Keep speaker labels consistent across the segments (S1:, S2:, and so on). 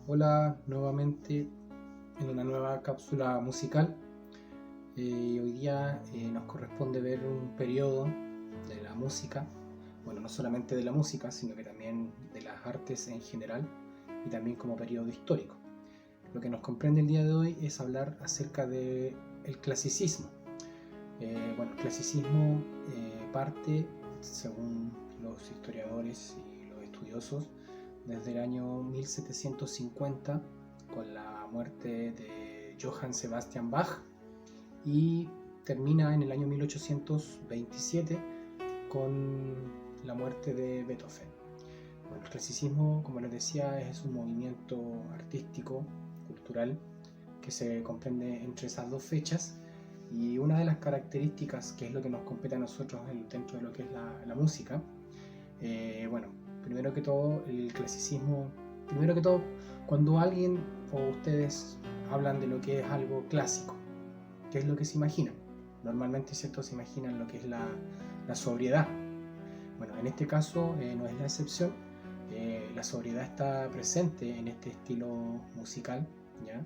S1: Hola nuevamente en una nueva cápsula musical. Hoy día nos corresponde ver un periodo de la música, bueno, no solamente de la música, sino que también de las artes en general y también como periodo histórico. Lo que nos comprende el día de hoy es hablar acerca del clasicismo. El clasicismo parte, según los historiadores y los estudiosos, desde el año 1750 con la muerte de Johann Sebastian Bach y termina en el año 1827 con la muerte de Beethoven. Bueno, el clasicismo, como les decía, es un movimiento artístico, cultural, que se comprende entre esas dos fechas, y una de las características, que es lo que nos compete a nosotros dentro de lo que es la música, primero que todo, el clasicismo, cuando alguien o ustedes hablan de lo que es algo clásico, ¿qué es lo que se imaginan? Normalmente, ¿cierto?, se imaginan lo que es la sobriedad. Bueno, en este caso no es la excepción. La sobriedad está presente en este estilo musical, ¿ya?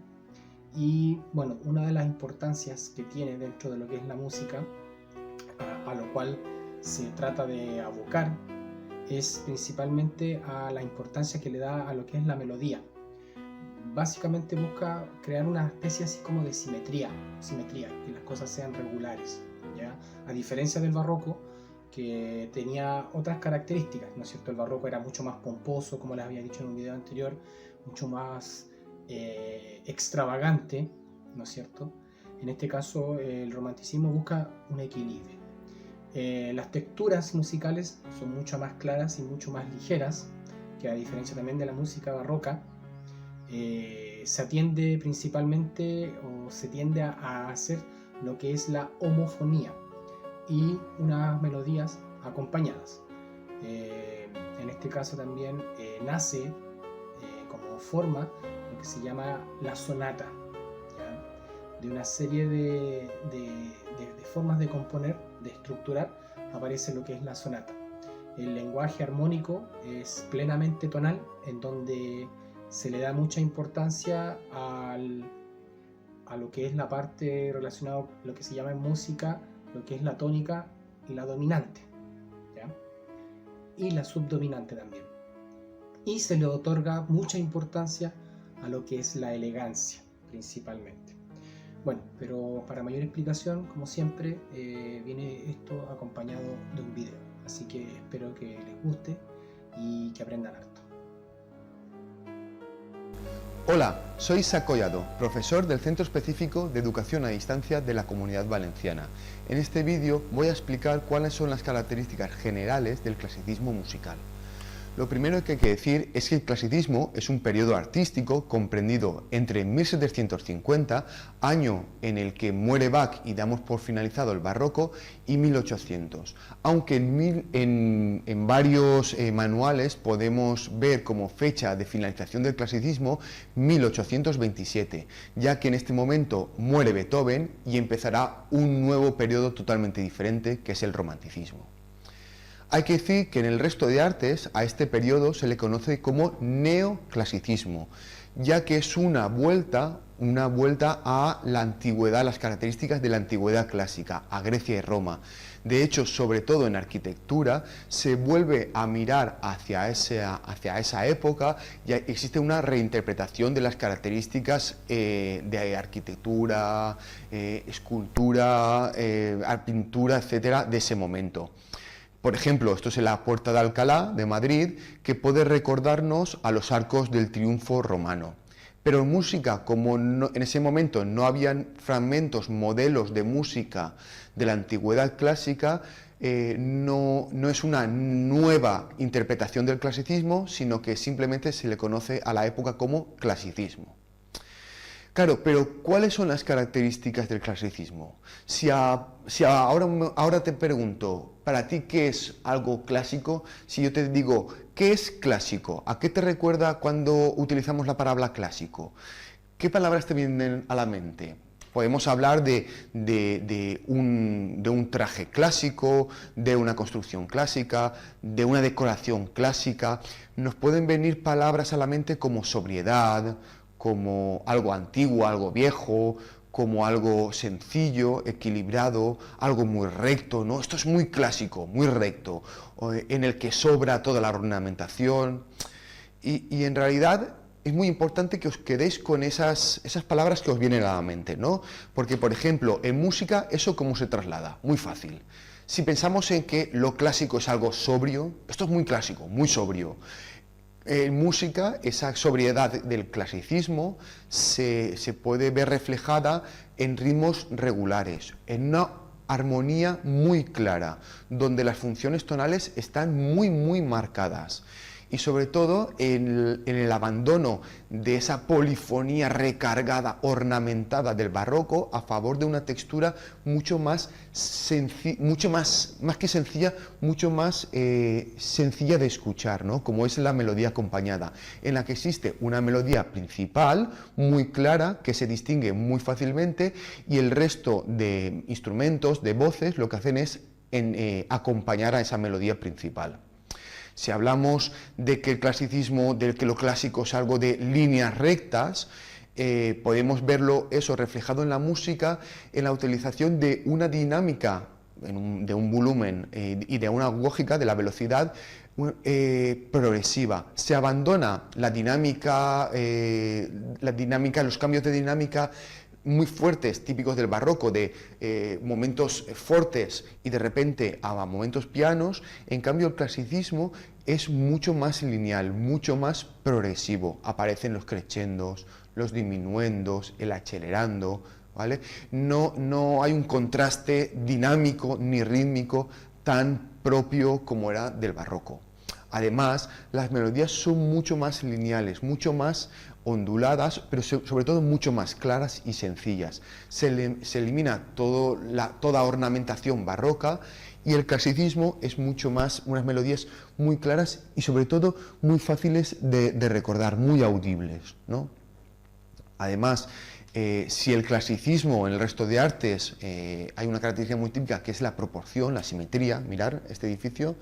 S1: Y bueno, una de las importancias que tiene dentro de lo que es la música, a lo cual se trata de abocar, es principalmente a la importancia que le da a lo que es la melodía. Básicamente busca crear una especie así como de simetría, que las cosas sean regulares, ¿ya? A diferencia del barroco, que tenía otras características, ¿no es cierto? El barroco era mucho más pomposo, como les había dicho en un video anterior, mucho más extravagante, ¿no es cierto? En este caso, el romanticismo busca un equilibrio. Las texturas musicales son mucho más claras y mucho más ligeras, que a diferencia también de la música barroca, se atiende principalmente o se tiende a hacer lo que es la homofonía y unas melodías acompañadas. En este caso también nace como forma lo que se llama la sonata, ¿ya? De una serie de formas de componer, de estructurar, aparece lo que es la sonata. El lenguaje armónico es plenamente tonal, en donde se le da mucha importancia a lo que es la parte relacionada a lo que se llama en música, lo que es la tónica y la dominante, ¿ya? Y la subdominante también. Y se le otorga mucha importancia a lo que es la elegancia, principalmente. Bueno, pero para mayor explicación, como siempre, viene esto acompañado de un video. Así que espero que les guste y que aprendan harto.
S2: Hola, soy Isaac Collado, profesor del Centro Específico de Educación a Distancia de la Comunidad Valenciana. En este vídeo voy a explicar cuáles son las características generales del clasicismo musical. Lo primero que hay que decir es que el clasicismo es un periodo artístico comprendido entre 1750, año en el que muere Bach y damos por finalizado el barroco, y 1800, aunque en varios manuales podemos ver como fecha de finalización del clasicismo 1827, ya que en este momento muere Beethoven y empezará un nuevo periodo totalmente diferente, que es el romanticismo. Hay que decir que en el resto de artes a este periodo se le conoce como neoclasicismo, ya que es una vuelta a la antigüedad, las características de la antigüedad clásica, a Grecia y Roma. De hecho, sobre todo en arquitectura, se vuelve a mirar hacia esa época y existe una reinterpretación de las características de arquitectura, escultura, pintura, etcétera, de ese momento. Por ejemplo, esto es en la Puerta de Alcalá de Madrid, que puede recordarnos a los arcos del triunfo romano. Pero en música, como en ese momento no habían fragmentos, modelos de música de la antigüedad clásica, no es una nueva interpretación del clasicismo, sino que simplemente se le conoce a la época como clasicismo. Claro, pero ¿cuáles son las características del clasicismo? Si ahora te pregunto, para ti, ¿qué es algo clásico? Si yo te digo, ¿qué es clásico? ¿A qué te recuerda cuando utilizamos la palabra clásico? ¿Qué palabras te vienen a la mente? Podemos hablar de un traje clásico, de una construcción clásica, de una decoración clásica. Nos pueden venir palabras a la mente como sobriedad, como algo antiguo, algo viejo, como algo sencillo, equilibrado, algo muy recto, ¿no? Esto es muy clásico, muy recto, en el que sobra toda la ornamentación. Y en realidad es muy importante que os quedéis con esas palabras que os vienen a la mente, ¿no? Porque, por ejemplo, en música, ¿eso cómo se traslada? Muy fácil. Si pensamos en que lo clásico es algo sobrio, esto es muy clásico, muy sobrio. En música, esa sobriedad del clasicismo se puede ver reflejada en ritmos regulares, en una armonía muy clara, donde las funciones tonales están muy marcadas. Y sobre todo en el abandono de esa polifonía recargada, ornamentada del barroco, a favor de una textura mucho más sencilla, más que sencilla, mucho más sencilla de escuchar, ¿no? Como es la melodía acompañada, en la que existe una melodía principal muy clara, que se distingue muy fácilmente, y el resto de instrumentos, de voces, lo que hacen es acompañar a esa melodía principal. Si hablamos de que lo clásico es algo de líneas rectas, podemos verlo eso reflejado en la música, en la utilización de una dinámica, de un volumen y de una lógica de la velocidad progresiva. Se abandona la dinámica, los cambios de dinámica muy fuertes, típicos del barroco, de momentos fuertes y de repente a momentos pianos. En cambio, el clasicismo es mucho más lineal, mucho más progresivo. Aparecen los crescendos, los diminuendos, el acelerando, ¿vale? No hay un contraste dinámico ni rítmico tan propio como era del barroco. Además, las melodías son mucho más lineales, mucho más onduladas, pero sobre todo mucho más claras y sencillas. Se elimina toda ornamentación barroca, y el clasicismo es mucho más, unas melodías muy claras y sobre todo muy fáciles de recordar, muy audibles, ¿no? Además, si el clasicismo en el resto de artes hay una característica muy típica, que es la proporción, la simetría. Mirar este edificio,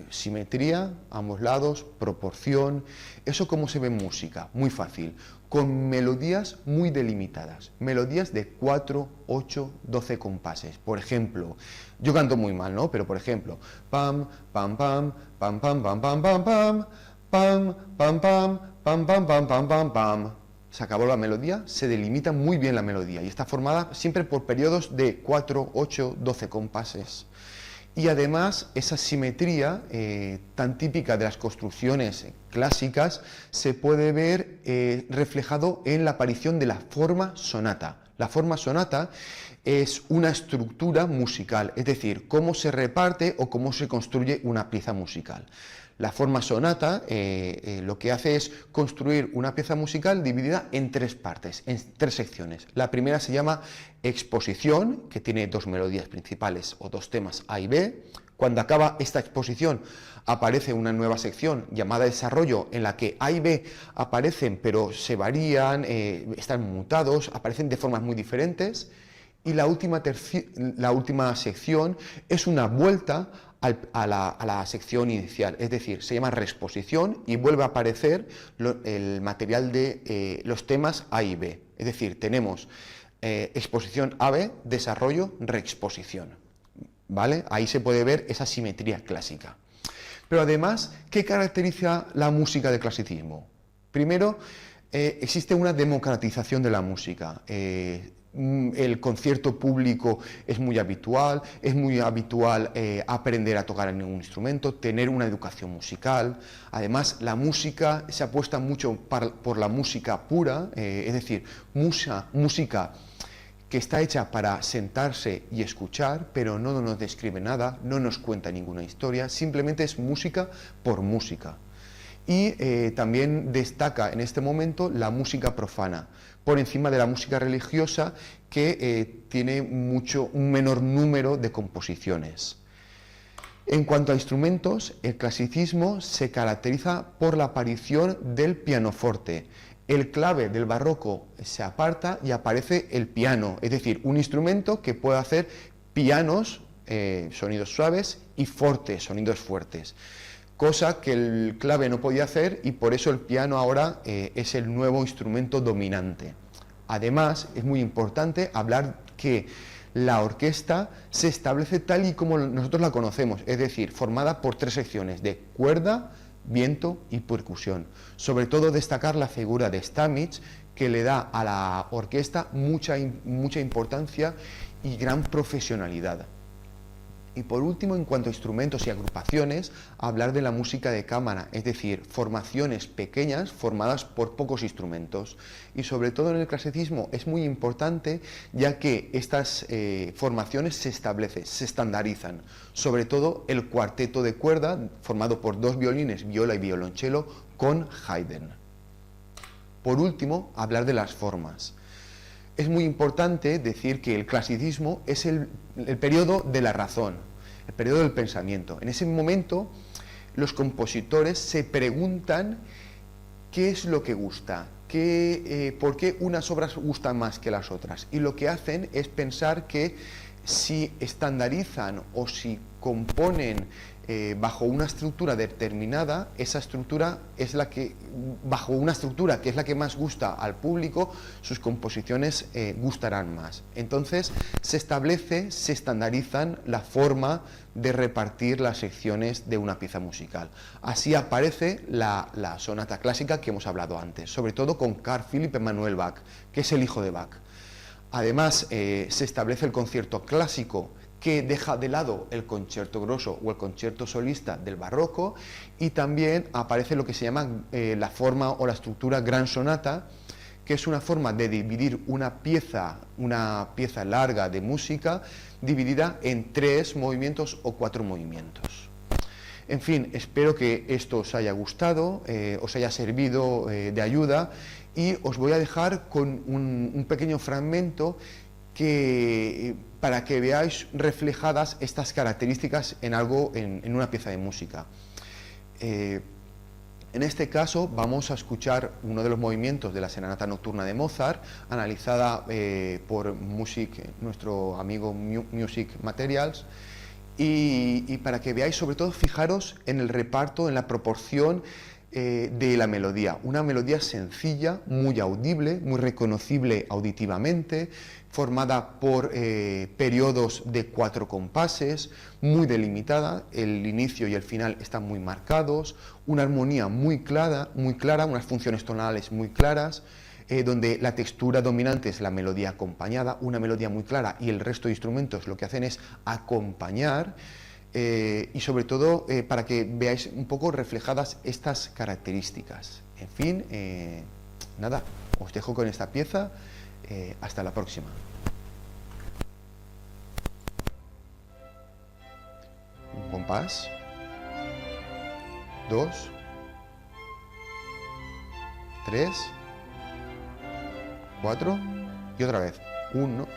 S2: simetría, ambos lados, proporción. ¿Eso cómo se ve en música? Muy fácil, con melodías muy delimitadas, melodías de 4, 8, 12 compases. Por ejemplo, yo canto muy mal, ¿no? Pero por ejemplo, pam, pam, pam, pam, pam, pam, pam, pam, pam, pam, pam, pam, pam, pam, pam, pam, pam, pam. Se acabó la melodía, se delimita muy bien la melodía y está formada siempre por periodos de 4, 8, 12 compases. Y además esa simetría tan típica de las construcciones clásicas se puede ver reflejado en la aparición de la forma sonata. La forma sonata es una estructura musical, es decir, cómo se reparte o cómo se construye una pieza musical. La forma sonata lo que hace es construir una pieza musical dividida en 3 partes, en 3 secciones. La primera se llama exposición, que tiene 2 melodías principales o 2 temas A y B. Cuando acaba esta exposición aparece una nueva sección llamada desarrollo, en la que A y B aparecen pero se varían, están mutados, aparecen de formas muy diferentes. Y la última sección es una vuelta a la sección inicial, es decir, se llama reexposición y vuelve a aparecer el material de los temas A y B. Es decir, tenemos exposición A-B, desarrollo, reexposición, ¿vale? Ahí se puede ver esa simetría clásica. Pero además, ¿qué caracteriza la música del clasicismo? Primero, existe una democratización de la música. El concierto público es muy habitual aprender a tocar en un instrumento, tener una educación musical. Además, la música se apuesta mucho por la música pura, es decir, música que está hecha para sentarse y escuchar, pero no nos describe nada, no nos cuenta ninguna historia, simplemente es música por música. Y también destaca en este momento la música profana, por encima de la música religiosa, que tiene un menor número de composiciones. En cuanto a instrumentos, el clasicismo se caracteriza por la aparición del pianoforte. El clave del barroco se aparta y aparece el piano, es decir, un instrumento que puede hacer pianos, sonidos suaves, y fortes, sonidos fuertes, cosa que el clave no podía hacer, y por eso el piano ahora es el nuevo instrumento dominante. Además, es muy importante hablar que la orquesta se establece tal y como nosotros la conocemos, es decir, formada por 3 secciones de cuerda, viento y percusión. Sobre todo destacar la figura de Stamitz, que le da a la orquesta mucha importancia y gran profesionalidad. Y por último, en cuanto a instrumentos y agrupaciones, hablar de la música de cámara, es decir, formaciones pequeñas formadas por pocos instrumentos. Y sobre todo en el clasicismo es muy importante, ya que estas formaciones se establecen, se estandarizan. Sobre todo el cuarteto de cuerda, formado por 2 violines, viola y violonchelo, con Haydn. Por último, hablar de las formas. Es muy importante decir que el clasicismo es el periodo de la razón, el periodo del pensamiento. En ese momento los compositores se preguntan qué es lo que gusta, por qué unas obras gustan más que las otras. Y lo que hacen es pensar que si estandarizan o si componen bajo una estructura determinada, esa estructura es la que, bajo una estructura que es la que más gusta al público, sus composiciones gustarán más. Entonces se estandarizan la forma de repartir las secciones de una pieza musical. Así aparece la sonata clásica que hemos hablado antes, sobre todo con Carl Philipp Emanuel Bach, que es el hijo de Bach. Además, se establece el concierto clásico, que deja de lado el concierto grosso o el concierto solista del barroco, y también aparece lo que se llama la forma o la estructura gran sonata, que es una forma de dividir una pieza larga de música, dividida en 3 movimientos o 4 movimientos. En fin, espero que esto os haya gustado, os haya servido de ayuda, y os voy a dejar con un pequeño fragmento para que veáis reflejadas estas características en una pieza de música. En este caso vamos a escuchar uno de los movimientos de la Serenata Nocturna de Mozart, analizada por nuestro amigo Music Materials, y para que veáis, sobre todo, fijaros en el reparto, en la proporción de la melodía. Una melodía sencilla, muy audible, muy reconocible auditivamente, formada por periodos de 4 compases, muy delimitada, el inicio y el final están muy marcados, una armonía muy clara, unas funciones tonales muy claras, donde la textura dominante es la melodía acompañada, una melodía muy clara, y el resto de instrumentos lo que hacen es acompañar, y sobre todo para que veáis un poco reflejadas estas características. En fin, nada, os dejo con esta pieza. Hasta la próxima. Un compás, 2, 3, 4 y otra vez. 1,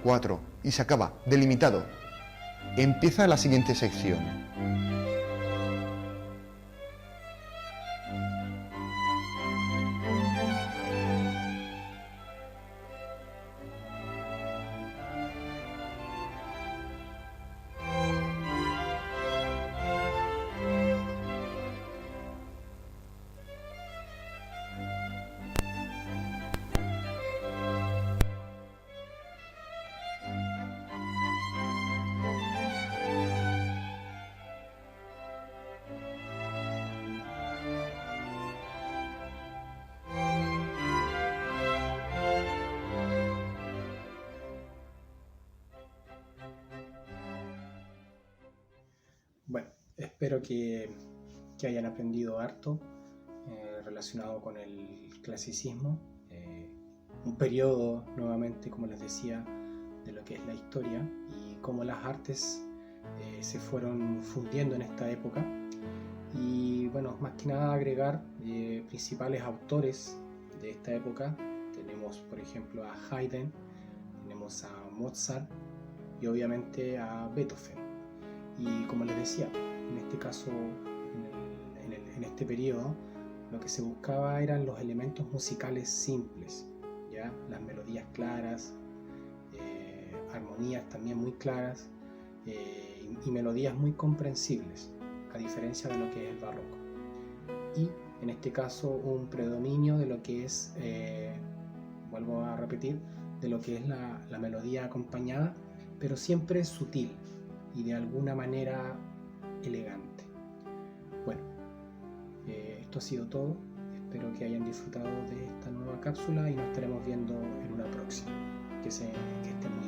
S2: 4 y se acaba, delimitado. Empieza la siguiente sección.
S1: Bueno, espero que hayan aprendido harto relacionado con el clasicismo, un periodo, nuevamente, como les decía, de lo que es la historia y cómo las artes se fueron fundiendo en esta época. Y bueno, más que nada agregar principales autores de esta época. Tenemos, por ejemplo, a Haydn, tenemos a Mozart, y obviamente a Beethoven. Y como les decía, en este caso, en este periodo, lo que se buscaba eran los elementos musicales simples, ¿ya? Las melodías claras, armonías también muy claras, y melodías muy comprensibles, a diferencia de lo que es el barroco. Y en este caso un predominio de lo que es, vuelvo a repetir, de lo que es la melodía acompañada, pero siempre sutil y de alguna manera elegante. Bueno, esto ha sido todo. Espero que hayan disfrutado de esta nueva cápsula y nos estaremos viendo en una próxima. Que estén muy bien.